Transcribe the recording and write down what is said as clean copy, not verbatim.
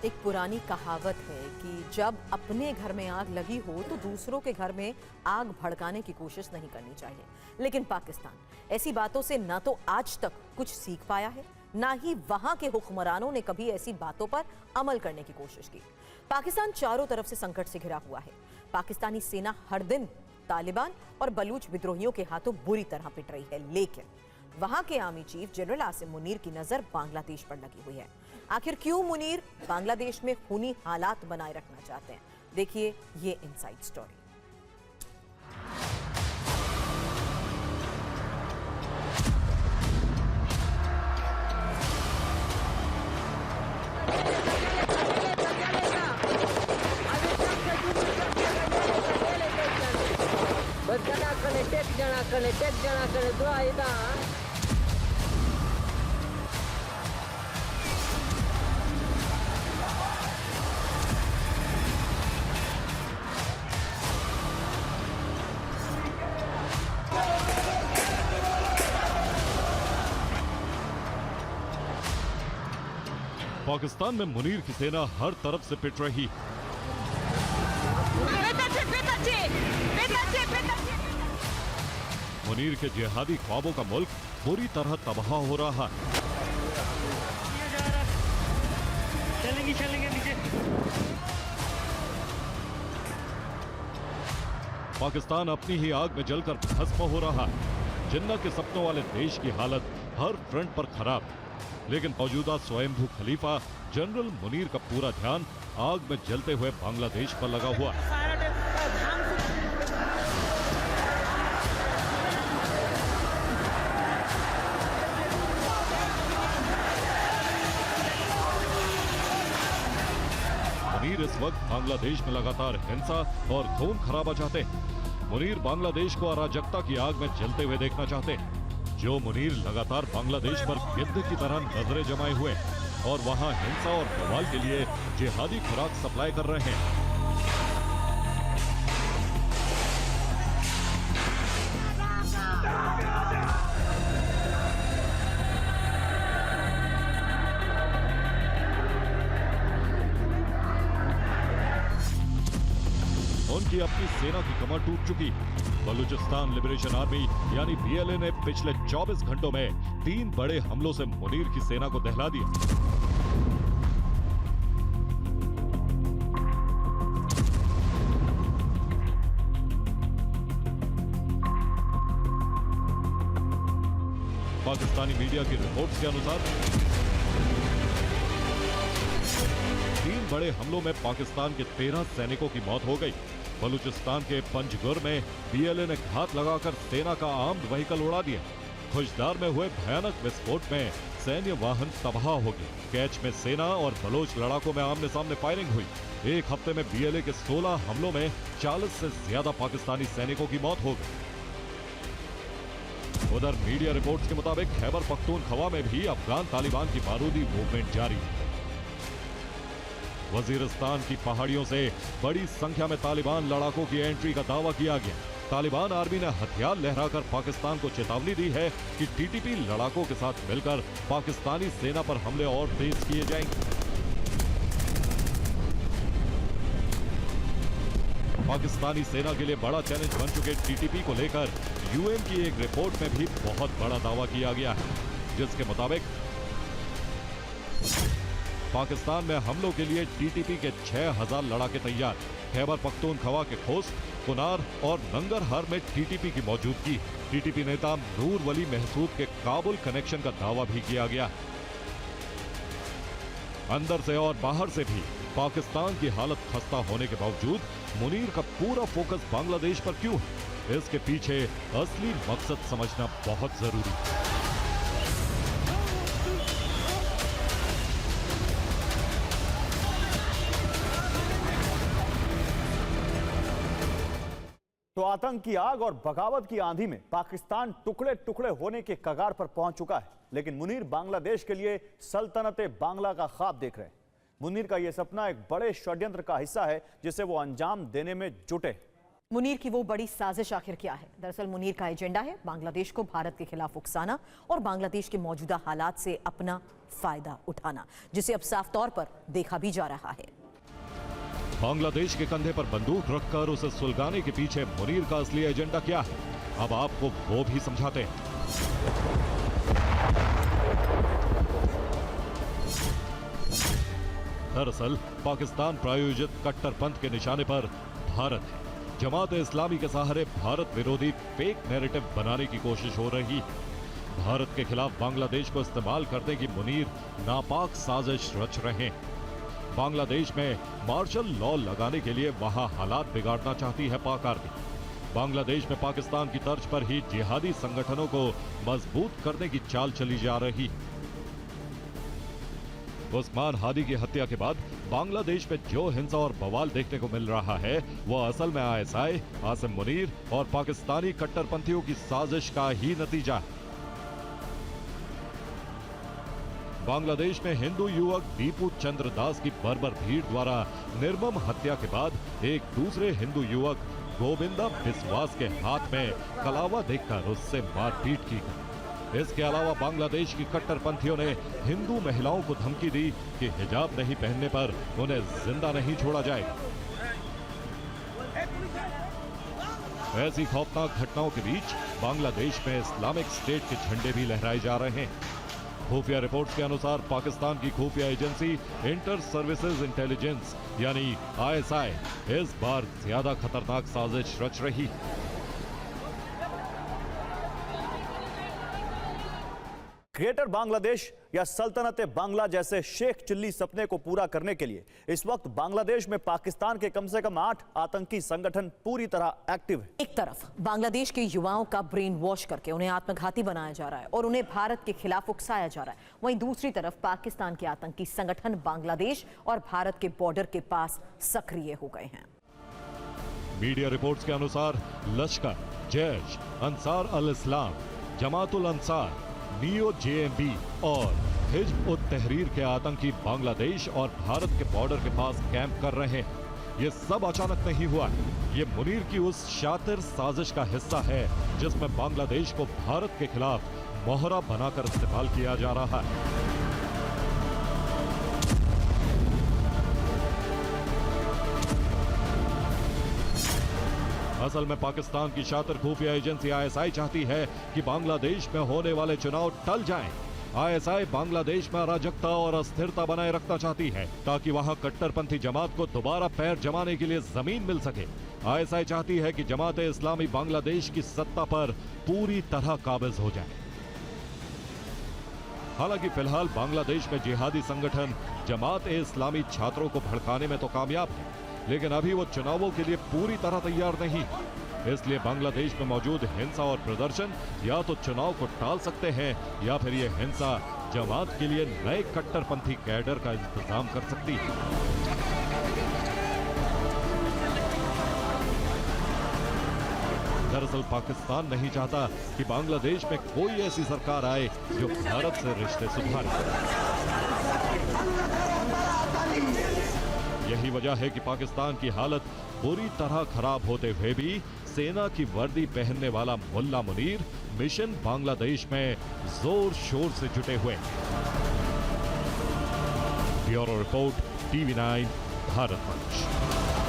एक पुरानी कहावत है कि जब अपने घर में आग लगी हो तो दूसरों के घर में आग भड़काने की कोशिश नहीं करनी चाहिए। लेकिन पाकिस्तान ऐसी बातों से ना तो आज तक कुछ सीख पाया है, ना ही वहां के हुक्मरानों ने कभी ऐसी बातों पर अमल करने की कोशिश की। पाकिस्तान चारों तरफ से संकट से घिरा हुआ है। पाकिस्तानी सेना हर दिन तालिबान और बलूच विद्रोहियों के हाथों बुरी तरह पिट रही है, लेकिन वहां के army chief general Asim Munir की नजर बांग्लादेश पर लगी हुई है। आखिर क्यों मुनीर बांग्लादेश में खूनी हालात बनाए रखना चाहते हैं? देखिए ये इनसाइड स्टोरी। पाकिस्तान में मुनीर की सेना हर तरफ से पिट रही। मुनीर के जिहादी ख्वाबों का मुल्क बुरी तरह तबाह हो रहा है। चलेंगे नीचे। पाकिस्तान अपनी ही आग में जलकर भस्म हो रहा है। जिन्ना के सपनों वाले देश की हालत हर फ्रंट पर खराब, लेकिन मौजूदा स्वयंभू खलीफा जनरल मुनीर का पूरा ध्यान आग में जलते हुए बांग्लादेश पर लगा हुआ है। मुनीर इस वक्त बांग्लादेश में लगातार हिंसा और खून खराबा चाहते हैं। मुनीर बांग्लादेश को अराजकता की आग में जलते हुए देखना चाहते हैं। जो मुनीर लगातार बांग्लादेश पर गिद्ध की तरह नजरें जमाए हुए और वहां हिंसा और बवाल के लिए जिहादी खुराक सप्लाई कर रहे हैं। उनकी अपनी सेना की कमर टूट चुकी। बलूचिस्तान लिबरेशन आर्मी यानी बीएलए ने पिछले 24 घंटों में 3 बड़े हमलों से मुनीर की सेना को दहला दिया। पाकिस्तानी मीडिया की रिपोर्ट्स के अनुसार 3 बड़े हमलों में पाकिस्तान के 13 सैनिकों की मौत हो गई। बलूचिस्तान के पंजगुर में बीएलए ने घात लगाकर सेना का आर्म्ड व्हीकल उड़ा दिया। खुशदार में हुए भयानक विस्फोट में सैन्य वाहन तबाह हो गए। कैच में सेना और बलोच लड़ाकों में आमने सामने फायरिंग हुई। एक हफ्ते में बीएलए के 16 हमलों में 40 से ज्यादा पाकिस्तानी सैनिकों की मौत हो गई। उधर मीडिया रिपोर्ट्स के मुताबिक खैबर पख्तूनख्वा में भी अफगान तालिबान की बारूदी मूवमेंट जारी है। वजीरिस्तान की पहाड़ियों से बड़ी संख्या में तालिबान लड़ाकों की एंट्री का दावा किया गया। तालिबान आर्मी ने हथियार लहराकर पाकिस्तान को चेतावनी दी है कि टीटीपी लड़ाकों के साथ मिलकर पाकिस्तानी सेना पर हमले और तेज किए जाएंगे। पाकिस्तानी सेना के लिए बड़ा चैलेंज बन चुके टीटीपी को लेकर यूएन की एक रिपोर्ट में भी बहुत बड़ा दावा किया गया है, जिसके मुताबिक पाकिस्तान में हमलों के लिए टीटीपी के 6000 लड़ाके तैयार। खैबर पख्तूनख्वा के खोस्ट, कुनार और नंगरहार में टीटीपी की मौजूदगी। टीटीपी नेता नूर वली महसूद के काबुल कनेक्शन का दावा भी किया गया। अंदर से और बाहर से भी पाकिस्तान की हालत खस्ता होने के बावजूद मुनीर का पूरा फोकस बांग्लादेश पर क्यों है? इसके पीछे असली मकसद समझना बहुत जरूरी है। तो आतंक की आग और बगावत की आंधी में पाकिस्तान टुकड़े टुकड़े होने के कगार पर पहुंच चुका है, लेकिन मुनीर बांग्लादेश के लिए सल्तनते बांग्ला का ख्वाब देख रहे हैं। मुनीर का यह सपना एक बड़े षड्यंत्र का हिस्सा है जिसे वो अंजाम देने में जुटे। मुनीर की वो बड़ी साजिश आखिर क्या है? दरअसल मुनीर का एजेंडा है बांग्लादेश को भारत के खिलाफ उकसाना और बांग्लादेश के मौजूदा हालात से अपना फायदा उठाना, जिसे अब साफ तौर पर देखा भी जा रहा है। बांग्लादेश के कंधे पर बंदूक रखकर उसे सुलगाने के पीछे मुनीर का असली एजेंडा क्या है, अब आपको वो भी समझाते हैं। दरअसल पाकिस्तान प्रायोजित कट्टरपंथ के निशाने पर भारत है। जमात इस्लामी के सहारे भारत विरोधी फेक नैरेटिव बनाने की कोशिश हो रही है। भारत के खिलाफ बांग्लादेश को इस्तेमाल करने की मुनीर नापाक साजिश रच रहे हैं। बांग्लादेश में मार्शल लॉ लगाने के लिए वहां हालात बिगाड़ना चाहती है पाक आर्मी। बांग्लादेश में पाकिस्तान की तर्ज पर ही जिहादी संगठनों को मजबूत करने की चाल चली जा रही। उस्मान हादी की हत्या के बाद बांग्लादेश में जो हिंसा और बवाल देखने को मिल रहा है वह असल में आईएसआई, आसिम मुनीर और पाकिस्तानी कट्टरपंथियों की साजिश का ही नतीजा है। बांग्लादेश में हिंदू युवक दीपू चंद्र दास की बर्बर भीड़ द्वारा निर्मम हत्या के बाद एक दूसरे हिंदू युवक गोविंदा बिस्वास के हाथ में कलावा देखकर उससे मारपीट की गई। इसके अलावा बांग्लादेश की कट्टरपंथियों ने हिंदू महिलाओं को धमकी दी कि हिजाब नहीं पहनने पर उन्हें जिंदा नहीं छोड़ा जाएगा। ऐसी खौफनाक घटनाओं के बीच बांग्लादेश में इस्लामिक स्टेट के झंडे भी लहराए जा रहे हैं। खुफिया रिपोर्ट्स के अनुसार पाकिस्तान की खुफिया एजेंसी इंटर सर्विसेज इंटेलिजेंस यानी आईएसआई इस बार ज्यादा खतरनाक साजिश रच रही। ग्रेटर बांग्लादेश या सल्तनत बांग्ला जैसे शेख चिल्ली सपने को पूरा करने के लिए इस वक्त बांग्लादेश में पाकिस्तान के कम से कम 8 आतंकी संगठन पूरी तरह एक्टिव हैं। एक तरफ बांग्लादेश के युवाओं का ब्रेन वॉश करके उन्हें आत्मघाती बनाया जा रहा है और उन्हें भारत के खिलाफ उकसाया जा रहा है, वहीं दूसरी तरफ पाकिस्तान के आतंकी संगठन बांग्लादेश और भारत के बॉर्डर के पास सक्रिय हो गए हैं। मीडिया रिपोर्ट्स के अनुसार लश्कर, जैश, अंसार अल इस्लाम, जमातुल अंसार, नियो जेएमबी और हिज्ब उत तहरीर के आतंकी बांग्लादेश और भारत के बॉर्डर के पास कैंप कर रहे हैं। ये सब अचानक नहीं हुआ है। ये मुनीर की उस शातिर साजिश का हिस्सा है जिसमें बांग्लादेश को भारत के खिलाफ मोहरा बनाकर इस्तेमाल किया जा रहा है। असल में पाकिस्तान की शातिर खुफिया एजेंसी आईएसआई चाहती है कि बांग्लादेश में होने वाले चुनाव टल जाएं। आईएसआई बांग्लादेश में अराजकता और अस्थिरता बनाए रखना चाहती है ताकि वहां कट्टरपंथी जमात को दोबारा पैर जमाने के लिए जमीन मिल सके। आईएसआई चाहती है कि जमात इस्लामी बांग्लादेश की सत्ता पर पूरी तरह काबिज हो जाए। हालांकि फिलहाल बांग्लादेश में जिहादी संगठन जमात इस्लामी छात्रों को भड़काने में तो कामयाब है, लेकिन अभी वो चुनावों के लिए पूरी तरह तैयार नहीं। इसलिए बांग्लादेश में मौजूद हिंसा और प्रदर्शन या तो चुनाव को टाल सकते हैं या फिर ये हिंसा जमात के लिए नए कट्टरपंथी कैडर का इंतजाम कर सकती है। दरअसल पाकिस्तान नहीं चाहता कि बांग्लादेश में कोई ऐसी सरकार आए जो भारत से रिश्ते सुधारे। यही वजह है कि पाकिस्तान की हालत बुरी तरह खराब होते हुए भी सेना की वर्दी पहनने वाला मुल्ला मुनीर मिशन बांग्लादेश में जोर शोर से जुटे हुए। ब्यूरो रिपोर्ट, TV9 भारत मंच।